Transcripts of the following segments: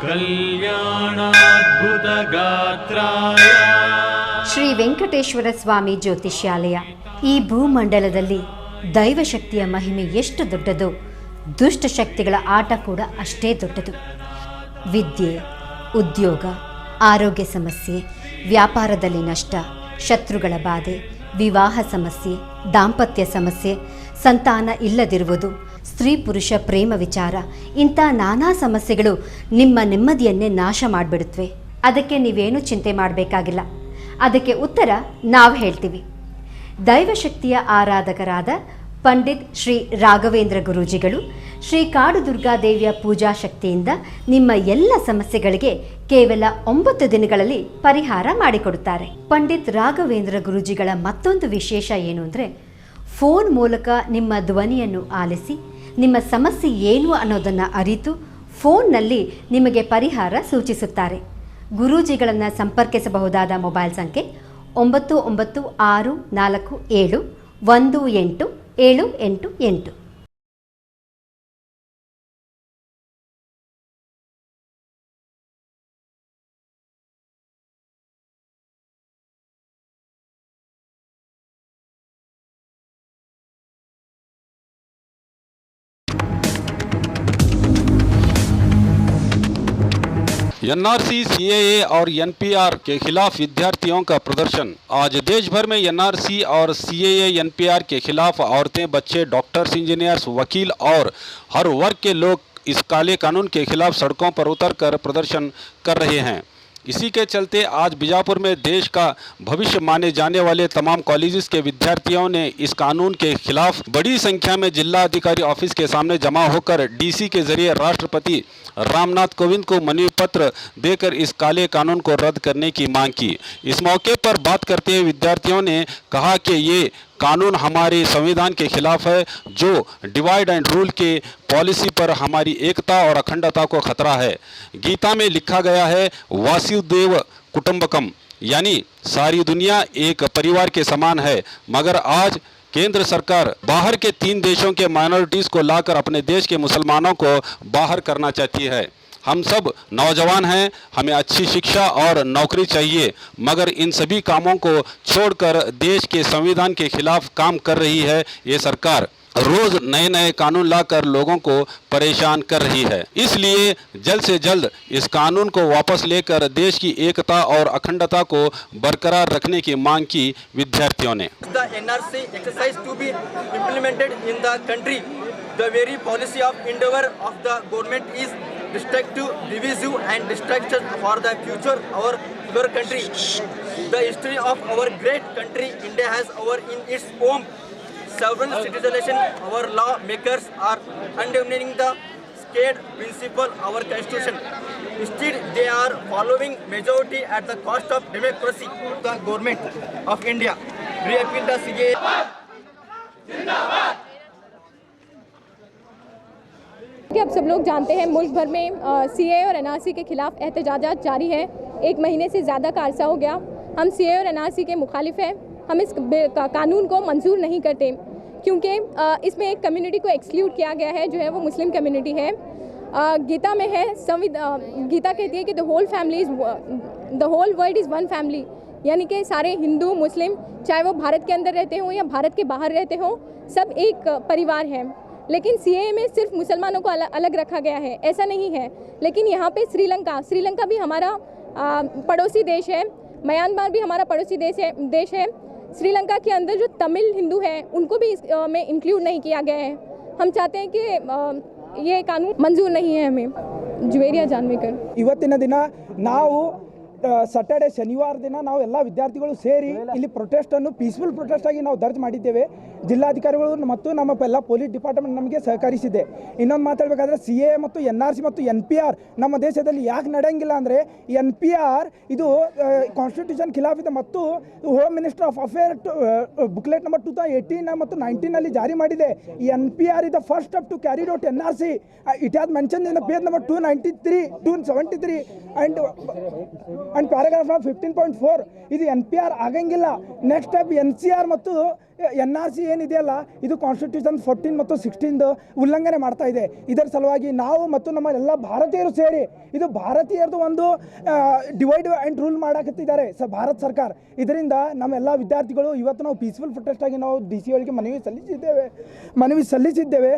कल्याणाद्भुतगात्राय ಶ್ರೀ ವೆಂಕಟೇಶ್ವರ ಸ್ವಾಮಿ ಜ್ಯೋತಿಷ್ಯಾಲಯ. ಈ ಭೂಮಂಡಲದಲ್ಲಿ ದೈವಶಕ್ತಿಯ ಮಹಿಮೆ ಎಷ್ಟು ದೊಡ್ಡದೋ ದುಷ್ಟಶಕ್ತಿಗಳ ಆಟ ಕೂಡ ಅಷ್ಟೇ ದೊಡ್ಡದು. ವಿದ್ಯೆ, ಉದ್ಯೋಗ, ಆರೋಗ್ಯ ಸಮಸ್ಯೆ, ವ್ಯಾಪಾರದಲ್ಲಿ ನಷ್ಟ, ಶತ್ರುಗಳ ಬಾಧೆ, ವಿವಾಹ ಸಮಸ್ಯೆ, ದಾಂಪತ್ಯ ಸಮಸ್ಯೆ, ಸಂತಾನ ಇಲ್ಲದಿರುವುದು, ಸ್ತ್ರೀ ಪುರುಷ ಪ್ರೇಮ ವಿಚಾರ, ಇಂಥ ನಾನಾ ಸಮಸ್ಯೆಗಳು ನಿಮ್ಮ ನೆಮ್ಮದಿಯನ್ನೇ ನಾಶ ಮಾಡಿಬಿಡುತ್ತವೆ. ಅದಕ್ಕೆ ನೀವೇನು ಚಿಂತೆ ಮಾಡಬೇಕಾಗಿಲ್ಲ. ಅದಕ್ಕೆ ಉತ್ತರ ನಾವು ಹೇಳ್ತೀವಿ. ದೈವಶಕ್ತಿಯ ಆರಾಧಕರಾದ ಪಂಡಿತ್ ಶ್ರೀ ರಾಘವೇಂದ್ರ ಗುರೂಜಿಗಳು ಶ್ರೀ ಕಾಡು ದುರ್ಗಾದೇವಿಯ ಪೂಜಾ ಶಕ್ತಿಯಿಂದ ನಿಮ್ಮ ಎಲ್ಲ ಸಮಸ್ಯೆಗಳಿಗೆ ಕೇವಲ 9 ದಿನಗಳಲ್ಲಿ ಪರಿಹಾರ ಮಾಡಿಕೊಡುತ್ತಾರೆ. ಪಂಡಿತ್ ರಾಘವೇಂದ್ರ ಗುರೂಜಿಗಳ ಮತ್ತೊಂದು ವಿಶೇಷ ಏನು ಅಂದರೆ, ಫೋನ್ ಮೂಲಕ ನಿಮ್ಮ ಧ್ವನಿಯನ್ನು ಆಲಿಸಿ ನಿಮ್ಮ ಸಮಸ್ಯೆ ಏನು ಅನ್ನೋದನ್ನು ಅರಿತು ಫೋನ್ನಲ್ಲಿ ನಿಮಗೆ ಪರಿಹಾರ ಸೂಚಿಸುತ್ತಾರೆ. ಗುರೂಜಿಗಳನ್ನು ಸಂಪರ್ಕಿಸಬಹುದಾದ ಮೊಬೈಲ್ ಸಂಖ್ಯೆ 9964471888. एनआरसी, सीएए और एनपीआर के खिलाफ विद्यार्थियों का प्रदर्शन। आज देश भर में एनआरसी और सीएए एनपीआर के खिलाफ औरतें, बच्चे, डॉक्टर्स, इंजीनियर्स, वकील और हर वर्ग के लोग इस काले कानून के खिलाफ सड़कों पर उतरकर प्रदर्शन कर रहे हैं। इसी के चलते आज बीजापुर में देश का भविष्य माने जाने वाले तमाम कॉलेजेस के विद्यार्थियों ने इस कानून के खिलाफ बड़ी संख्या में जिला अधिकारी ऑफिस के सामने जमा होकर डीसी के जरिए राष्ट्रपति रामनाथ कोविंद को मनवी पत्र देकर इस काले कानून को रद्द करने की मांग की। इस मौके पर बात करते हुए विद्यार्थियों ने कहा कि ये कानून हमारे संविधान के खिलाफ है, जो डिवाइड एंड रूल के पॉलिसी पर हमारी एकता और अखंडता को खतरा है। गीता में लिखा गया है वासुदेव कुटुंबकम, यानी सारी दुनिया एक परिवार के समान है, मगर आज केंद्र सरकार बाहर के 3 देशों के माइनॉरिटीज़ को लाकर अपने देश के मुसलमानों को बाहर करना चाहती है। हम सब नौजवान हैं, हमें अच्छी शिक्षा और नौकरी चाहिए, मगर इन सभी कामों को छोड़कर देश के संविधान के खिलाफ काम कर रही है ये सरकार। रोज नए नए कानून लाकर लोगों को परेशान कर रही है। इसलिए जल्द से जल्द इस कानून को वापस लेकर देश की एकता और अखंडता को बरकरार रखने की मांग की विद्यार्थियों ने। The NRC exercise to be implemented in the country. The very policy of endeavor of the government is destructive, divisive and destruction for the future of our country. The history of our great country India has over in its own sovereign citizenship. Our lawmakers are undermining the scared principle of our constitution. Instead, they are following majority at the cost of democracy. The government of India repeat the CA. कि अब सब लोग जानते हैं मुल्क भर में CA और एनआरसी के खिलाफ एहतजाजात जारी है। 1 महीने से ज़्यादा का अरसा हो गया। हम सीए और एनआरसी के मुखालिफ हैं। हम इस कानून को मंजूर नहीं करते, क्योंकि इसमें एक कम्युनिटी को एक्सक्लूड किया गया है, जो है वो मुस्लिम कम्युनिटी है। गीता में है, गीता कहती है कि the whole world is one family, यानी कि सारे हिंदू मुस्लिम, चाहे वो भारत के अंदर रहते हों या भारत के बाहर रहते हों, सब एक परिवार है। लेकिन सीएए में सिर्फ मुसलमानों को अलग रखा गया है, ऐसा नहीं है। लेकिन यहाँ पे श्रीलंका भी हमारा पड़ोसी देश है, म्यांमार भी हमारा पड़ोसी देश है। श्रीलंका के अंदर जो तमिल हिंदू हैं उनको भी इसमें इंक्लूड नहीं किया गया है। हम चाहते हैं कि ये कानून मंजूर नहीं है हमें। जुवेरिया जानवेकर। ಇವತ್ತಿನ ದಿನ ನಾವು ಸಟರ್ಡೆ ಶನಿವಾರ ದಿನ ನಾವು ಎಲ್ಲ ವಿದ್ಯಾರ್ಥಿಗಳು ಸೇರಿ ಇಲ್ಲಿ ಪ್ರೊಟೆಸ್ಟನ್ನು ಪೀಸ್ಫುಲ್ ಪ್ರೊಟೆಸ್ಟ್ ಆಗಿ ನಾವು ದರ್ಜ್ ಮಾಡಿದ್ದೇವೆ. ಜಿಲ್ಲಾಧಿಕಾರಿಗಳು ಮತ್ತು ನಮ್ಮ ಎಲ್ಲ ಪೊಲೀಸ್ ಡಿಪಾರ್ಟ್ಮೆಂಟ್ ನಮಗೆ ಸಹಕರಿಸಿದೆ. ಇನ್ನೊಂದು ಮಾತಾಡಬೇಕಾದ್ರೆ CA ಮತ್ತು NRC ಮತ್ತು NPR ನಮ್ಮ ದೇಶದಲ್ಲಿ ಯಾಕೆ ನಡೆಯಂಗಿಲ್ಲ ಅಂದರೆ, NPR ಇದು ಕಾನ್ಸ್ಟಿಟ್ಯೂಷನ್ ಖಿಲಾಫ್ ಇದೆ ಮತ್ತು home minister of affair booklet number 2018 ಮತ್ತು 19ನಲ್ಲಿ ಜಾರಿ ಮಾಡಿದೆ. ಈ NPR is the first step to carry out NRC. It has mentioned in the page number 293, 273 and and paragraph 15.4 ಇದು NPR ಆಗಂಗಿಲ್ಲ. ನೆಕ್ಸ್ಟ್ ಸ್ಟೆಪ್ NCR ಮತ್ತು NRC ಏನಿದೆಯಲ್ಲ ಇದು ಕಾನ್ಸ್ಟಿಟ್ಯೂಷನ್ 14 ಮತ್ತು 16 ಉಲ್ಲಂಘನೆ ಮಾಡ್ತಾ ಇದೆ. ಇದರ ಸಲುವಾಗಿ ನಾವು ಮತ್ತು ನಮ್ಮ ಎಲ್ಲ ಭಾರತೀಯರು ಸೇರಿ ಇದು ಭಾರತೀಯರದು ಒಂದು ಡಿವೈಡ್ ಆ್ಯಂಡ್ ರೂಲ್ ಮಾಡಾಕತ್ತಿದ್ದಾರೆ ಭಾರತ ಸರ್ಕಾರ. ಇದರಿಂದ ನಮ್ಮೆಲ್ಲ ವಿದ್ಯಾರ್ಥಿಗಳು ಇವತ್ತು ನಾವು ಪೀಸ್ಫುಲ್ ಪ್ರೊಟೆಸ್ಟ್ ಆಗಿ ನಾವು DC ಅವರಿಗೆ ಮನವಿ ಸಲ್ಲಿಸಿದ್ದೇವೆ.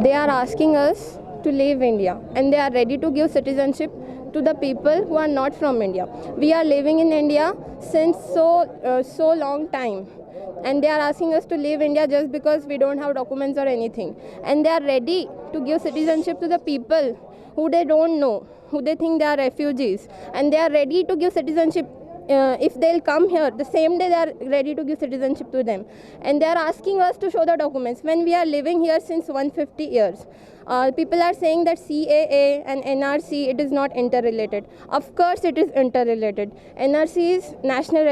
They are asking us to leave India and they are ready to give citizenship to the people who are not from India. We are living in India since so long time, and they are asking us to leave India just because we don't have documents or anything, and they are ready to give citizenship to the people who they don't know, who they think they are refugees, and they are ready to give citizenship. If they'll come here, the same day they are ready to give citizenship to them, and they are asking us to show the documents when we are living here since 150 years. People are saying that CAA and NRC, it is not interrelated. Of course it is interrelated. NRC is National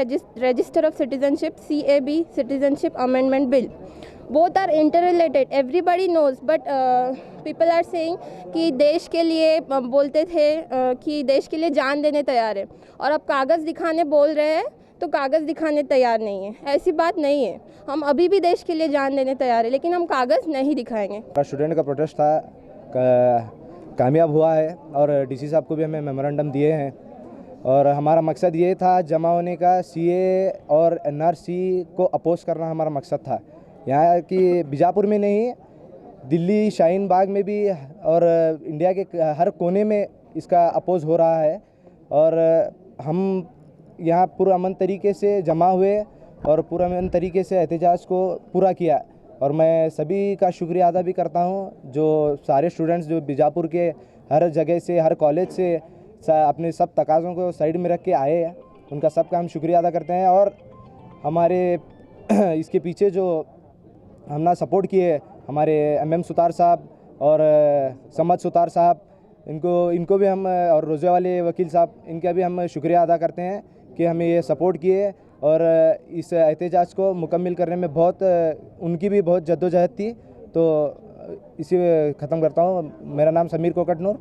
Register of Citizenship, CAB Citizenship Amendment Bill. Both are interrelated, everybody knows, but people are saying कि देश के लिए बोलते थे कि देश के लिए जान देने तैयार है, और अब कागज़ दिखाने बोल रहे हैं तो कागज़ दिखाने तैयार नहीं है. ऐसी बात नहीं है, हम अभी भी देश के लिए जान देने तैयार है, लेकिन हम कागज़ नहीं दिखाएंगे. स्टूडेंट का प्रोटेस्ट था कामयाब हुआ है, और DC साहब को भी हमें मेमोरेंडम दिए हैं, और हमारा मकसद ये था जमा होने का. CA और NRC को अपोज करना हमारा मकसद था. यहाँ की बीजापुर में नहीं, दिल्ली शाहीन बाग में भी और इंडिया के हर कोने में इसका अपोज हो रहा है, और हम यहाँ पुरअमन तरीके से जमा हुए और पुरअमन तरीके से एहतजाज को पूरा किया. और मैं सभी का शुक्रिया अदा भी करता हूँ, जो सारे स्टूडेंट्स जो बीजापुर के हर जगह से, हर कॉलेज से अपने सब तकाज़ों को साइड में रख के आए हैं, उनका सबका हम शुक्रिया अदा करते हैं. और हमारे इसके पीछे जो हमने सपोर्ट किए हमारे MM सुतार साहब और समद सुतार साहब, इनको भी हम, और रोज़े वाले वकील साहब, इनका भी हम शुक्रिया अदा करते हैं कि हमें ये सपोर्ट किए और इस एहतजाज को मुकम्मल करने में बहुत उनकी भी बहुत जद्दोजहद थी. तो इसी ख़त्म करता हूँ. मेरा नाम समीर कोकटनूर,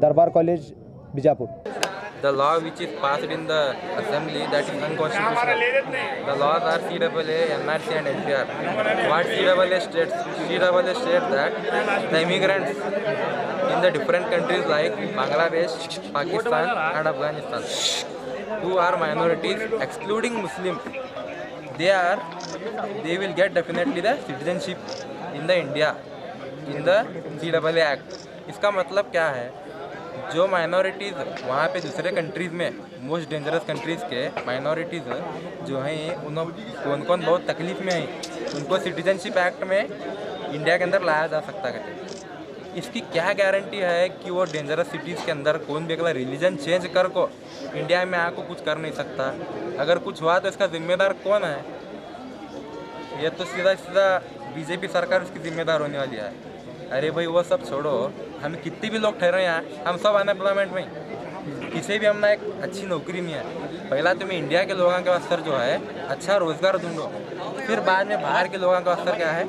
दरबार college Bijapur. The law which is passed in the assembly, that is unconstitutional. The laws are CAA, NRC and NPR. What CAA states that the immigrants in the different countries like Bangladesh, Pakistan and Afghanistan, who are minorities excluding Muslims, they will get definitely the citizenship in the India, in the CAA Act. इसका मतलब क्या है, जो minorities वहाँ पे दूसरे countries में, most dangerous countries के माइनॉरिटीज़ जो हैं, कौन कौन बहुत तकलीफ़ में हैं, उनको सिटीजनशिप एक्ट में इंडिया के अंदर लाया जा सकता है. इसकी क्या गारंटी है कि वो डेंजरस सिटीज़ के अंदर कौन भी अगला रिलीजन चेंज कर को इंडिया में आको कुछ कर नहीं सकता. अगर कुछ हुआ तो इसका जिम्मेदार कौन है? ये तो सीधा सीधा BJP सरकार इसकी जिम्मेदार होने वाली है. अरे भाई वो सब छोड़ो, हम कितने भी लोग ठहरे यहाँ, हम सब अनएम्प्लॉयमेंट में, किसी भी हमने एक अच्छी नौकरी नहीं है. पहला तुम्हें इंडिया के लोगों के वास्ते जो है अच्छा रोज़गार ढूंढो, फिर बाद में बाहर के लोगों का वास्ते क्या है,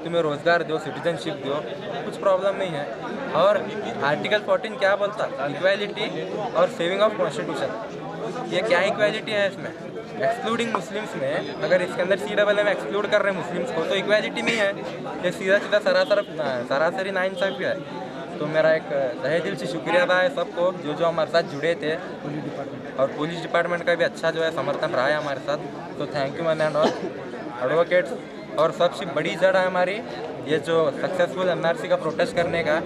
तुम्हें रोज़गार दो, सिटीजनशिप दो, कुछ प्रॉब्लम नहीं है. और आर्टिकल 14 क्या बोलता, इक्वालिटी और सेविंग ऑफ कॉन्स्टिट्यूशन. ये क्या इक्वालिटी है इसमें? एक्सक्लूडिंग मुस्लिम्स में, अगर इसके अंदर CAA में एक्सक्लूड कर रहे हैं मुस्लिम्स को, तो इक्वालिटी नहीं है. ये सीधा सीधा सरासरी नाइंसाफ़ी है. तो मेरा एक तहे दिल से शुक्रिया अदा है सबको जो हमारे साथ जुड़े थे, और पुलिस डिपार्टमेंट का भी अच्छा जो है समर्थन रहा है हमारे साथ. तो thank you man and all advocates. और सबसे बड़ी जड़ है हमारी ये जो सक्सेसफुल NRC का प्रोटेस्ट करने का,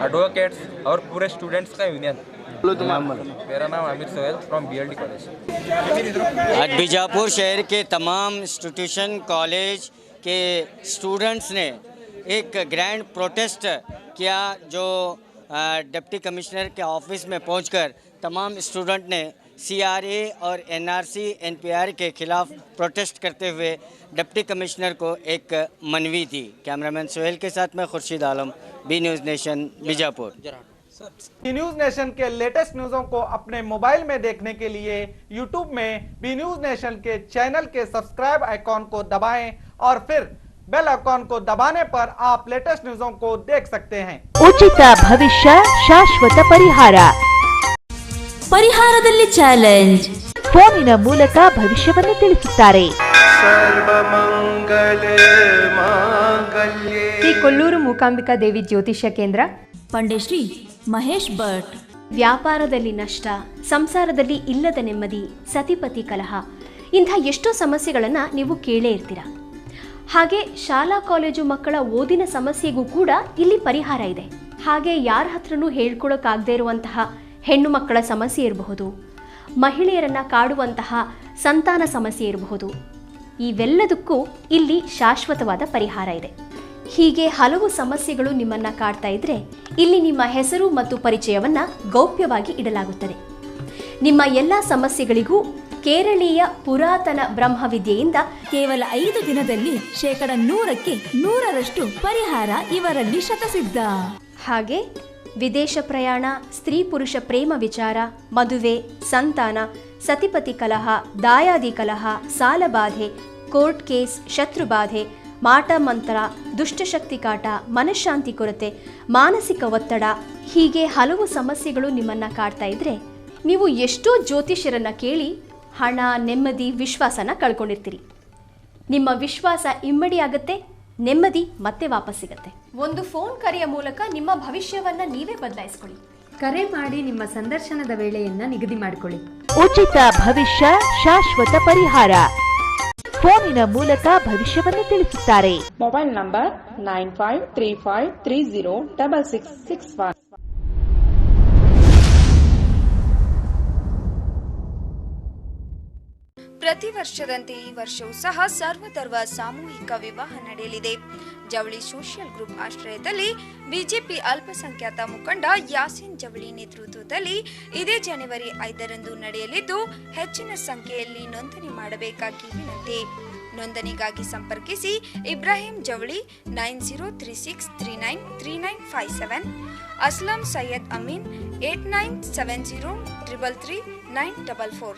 एडवोकेट्स और पूरे स्टूडेंट्स का यूनियन. मेरा नाम Aamir Sohail from BLD college. आज बीजापुर शहर के तमाम इंस्टीट्यूशन कॉलेज के स्टूडेंट्स ने एक ग्रैंड प्रोटेस्ट किया, जो डिप्टी कमिश्नर के ऑफिस में पहुंचकर तमाम स्टूडेंट ने CRA और NRC NPR के खिलाफ प्रोटेस्ट करते हुए डिप्टी कमिश्नर को एक मनवी दी. कैमरामैन सोहेल के साथ मैं Khurshid Alam, B news nation Bijapur. B news nation के लेटेस्ट न्यूज़ों को अपने मोबाइल में देखने के लिए यूट्यूब में बी न्यूज़ नेशन के चैनल के सब्सक्राइब आइकॉन को दबाएं और फिर बेल आइकॉन को दबाने पर आप लेटेस्ट न्यूज़ों को देख सकते हैं। ಉಚಿತ ಭವಿಷ್ಯ ಶಾಶ್ವತ ಪರಿಹಾರ. ಪರಿಹಾರದಲ್ಲಿ ಚಾಲೆಂಜ್. ಫೋನಿನ ಮೂಲಕ ಭವಿಷ್ಯವನ್ನು ತಿಳಿಸುತ್ತಾರೆ. ಶ್ರೀ ಕೊಲ್ಲೂರು ಮೂಕಾಂಬಿಕಾ ದೇವಿ ಜ್ಯೋತಿಷ್ಯ ಕೇಂದ್ರ, ಪಂಡಿಶ್ರೀ ಮಹೇಶ್ ಭಟ್. ವ್ಯಾಪಾರದಲ್ಲಿ ನಷ್ಟ, ಸಂಸಾರದಲ್ಲಿ ಇಲ್ಲದ ನೆಮ್ಮದಿ, ಸತಿಪತಿ ಕಲಹ, ಇಂಥ ಎಷ್ಟೋ ಸಮಸ್ಯೆಗಳನ್ನು ನೀವು ಕೇಳೇ ಇರ್ತೀರ. ಹಾಗೆ ಶಾಲಾ ಕಾಲೇಜು ಮಕ್ಕಳ ಓದಿನ ಸಮಸ್ಯೆಗೂ ಕೂಡ ಇಲ್ಲಿ ಪರಿಹಾರ ಇದೆ. ಹಾಗೆ ಯಾರ ಹತ್ರನೂ ಹೇಳ್ಕೊಳಕ್ಕಾಗದೇ ಇರುವಂತಹ ಹೆಣ್ಣು ಮಕ್ಕಳ ಸಮಸ್ಯೆ ಇರಬಹುದು, ಮಹಿಳೆಯರನ್ನು ಕಾಡುವಂತಹ ಸಂತಾನ ಸಮಸ್ಯೆ ಇರಬಹುದು. ಇವೆಲ್ಲದಕ್ಕೂ ಇಲ್ಲಿ ಶಾಶ್ವತವಾದ ಪರಿಹಾರ ಇದೆ. ಹೀಗೆ ಹಲವು ಸಮಸ್ಯೆಗಳು ನಿಮ್ಮನ್ನು ಕಾಡ್ತಾ ಇದ್ರೆ ಇಲ್ಲಿ ನಿಮ್ಮ ಹೆಸರು ಮತ್ತು ಪರಿಚಯವನ್ನು ಗೌಪ್ಯವಾಗಿ ಇಡಲಾಗುತ್ತದೆ. ನಿಮ್ಮ ಎಲ್ಲ ಸಮಸ್ಯೆಗಳಿಗೂ ಕೇರಳೀಯ ಪುರಾತನ ಬ್ರಹ್ಮವಿದ್ಯೆಯಿಂದ ಕೇವಲ 5 ದಿನದಲ್ಲಿ 100% ಪರಿಹಾರ ಇವರಲ್ಲಿ ಶತಸಿದ್ಧ. ಹಾಗೆ ವಿದೇಶ ಪ್ರಯಾಣ, ಸ್ತ್ರೀ ಪುರುಷ ಪ್ರೇಮ ವಿಚಾರ, ಮದುವೆ, ಸಂತಾನ, ಸತಿಪತಿ ಕಲಹ, ದಾಯಾದಿ ಕಲಹ, ಸಾಲಬಾಧೆ, ಕೋರ್ಟ್ ಕೇಸ್, ಶತ್ರುಬಾಧೆ, ಮಾಟ ಮಂತ್ರ, ದುಷ್ಟಶಕ್ತಿ ಕಾಟ, ಮನಃಶಾಂತಿ ಕೊರತೆ, ಮಾನಸಿಕ ಒತ್ತಡ, ಹೀಗೆ ಹಲವು ಸಮಸ್ಯೆಗಳು ನಿಮ್ಮನ್ನು ಕಾಡ್ತಾ ಇದ್ರೆ ನೀವು ಎಷ್ಟೋ ಜ್ಯೋತಿಷ್ಯರನ್ನು ಕೇಳಿ ಹಣ, ನೆಮ್ಮದಿ, ವಿಶ್ವಾಸನ ಕಳ್ಕೊಂಡಿರ್ತೀರಿ. ನಿಮ್ಮ ವಿಶ್ವಾಸ ಇಮ್ಮಡಿಯಾಗತ್ತೆ, ನೆಮ್ಮದಿ ಮತ್ತೆ ವಾಪಸ್ ಸಿಗತ್ತೆ. ಒಂದು ಫೋನ್ ಕರೆಯ ಮೂಲಕ ನಿಮ್ಮ ಭವಿಷ್ಯವನ್ನ ನೀವೇ ಬದಲಾಯಿಸಿಕೊಳ್ಳಿ. ಕರೆ ಮಾಡಿ ನಿಮ್ಮ ಸಂದರ್ಶನದ ವೇಳೆಯನ್ನ ನಿಗದಿ ಮಾಡಿಕೊಳ್ಳಿ. ಉಚಿತ ಭವಿಷ್ಯ ಶಾಶ್ವತ ಪರಿಹಾರ. ಫೋನಿನ ಮೂಲಕ ಭವಿಷ್ಯವನ್ನು ತಿಳಿಸುತ್ತಾರೆ. Mobile number 9535306661. ಪ್ರತಿ ವರ್ಷದಂತೆ ಈ ವರ್ಷವೂ ಸಹ ಸರ್ವಧರ್ಮ ಸಾಮೂಹಿಕ ವಿವಾಹ ನಡೆಯಲಿದೆ. ಜವಳಿ ಸೋಷಿಯಲ್ ಗ್ರೂಪ್ ಆಶ್ರಯದಲ್ಲಿ ಬಿಜೆಪಿ ಅಲ್ಪಸಂಖ್ಯಾತ ಮುಖಂಡ ಯಾಸೀನ್ ಜವಳಿ ನೇತೃತ್ವದಲ್ಲಿ ಇದೇ ಜನವರಿ 5ರಂದು ನಡೆಯಲಿದ್ದು ಹೆಚ್ಚಿನ ಸಂಖ್ಯೆಯಲ್ಲಿ ನೋಂದಣಿ ಮಾಡಬೇಕಾಗಿ ವಿನಂತಿ. ನೋಂದಣಿಗಾಗಿ ಸಂಪರ್ಕಿಸಿ ಇಬ್ರಾಹಿಂ ಜವಳಿ 9036393957, ಅಸ್ಲಂ ಸೈಯದ್ ಅಮೀನ್ 8970333944.